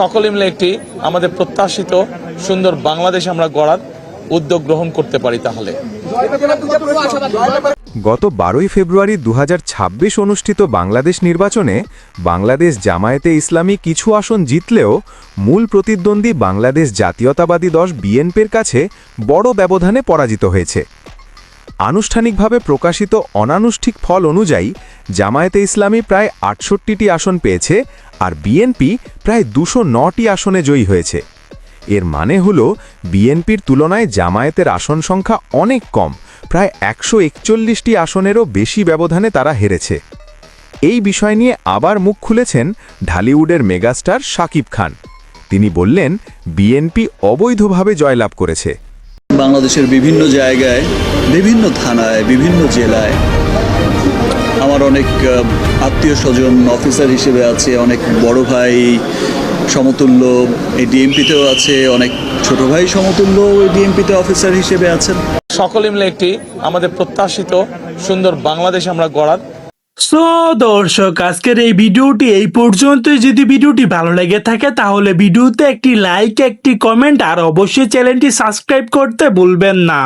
সকলে মিলে একটি আমাদের প্রত্যাশিত সুন্দর বাংলাদেশ আমরা গড়ার উদ্যোগ গ্রহণ করতে পারি। তাহলে গত 12 ফেব্রুয়ারি 2026 অনুষ্ঠিত বাংলাদেশ নির্বাচনে বাংলাদেশ জামায়াতে ইসলামী কিছু আসন জিতলেও মূল প্রতিদ্বন্দ্বী বাংলাদেশ জাতীয়তাবাদী দল বিএনপির কাছে বড় ব্যবধানে পরাজিত হয়েছে। আনুষ্ঠানিকভাবে প্রকাশিত অনানুষ্ঠিক ফল অনুযায়ী জামায়াতে ইসলামী প্রায় 68টি আসন পেয়েছে আর বিএনপি প্রায় 209টি আসনে জয়ী হয়েছে। এর মানে হল বিএনপির তুলনায় জামায়াতের আসন সংখ্যা অনেক কম, প্রায় 141টি আসনেরও বেশি ব্যবধানে তারা হেরেছে। এই বিষয় নিয়ে আবার মুখ খুলেছেন ঢালিউডের মেগাস্টার শাকিব খান। তিনি বললেন, বিএনপি অবৈধভাবে জয়লাভ করেছে। বাংলাদেশের বিভিন্ন জায়গায়, বিভিন্ন থানায়, বিভিন্ন জেলায় আমার অনেক আত্মীয় স্বজন অফিসার হিসেবে আছে, অনেক বড় ভাই সমতুল্য এই ডিএমপিতেও আছে, অনেক ছোট ভাই সমতুল্য ওই ডিএমপিতে অফিসার হিসেবে আছেন। সকলে মিলে একটি আমাদের প্রত্যাশিত সুন্দর বাংলাদেশ আমরা গড়ার। সো দর্শক, আজকের এই ভিডিওটি এই পর্যন্ত। যদি ভিডিওটি ভালো লেগে থাকে তাহলে ভিডিওতে একটি লাইক, একটি কমেন্ট আর অবশ্যই চ্যানেলটি সাবস্ক্রাইব করতে ভুলবেন না।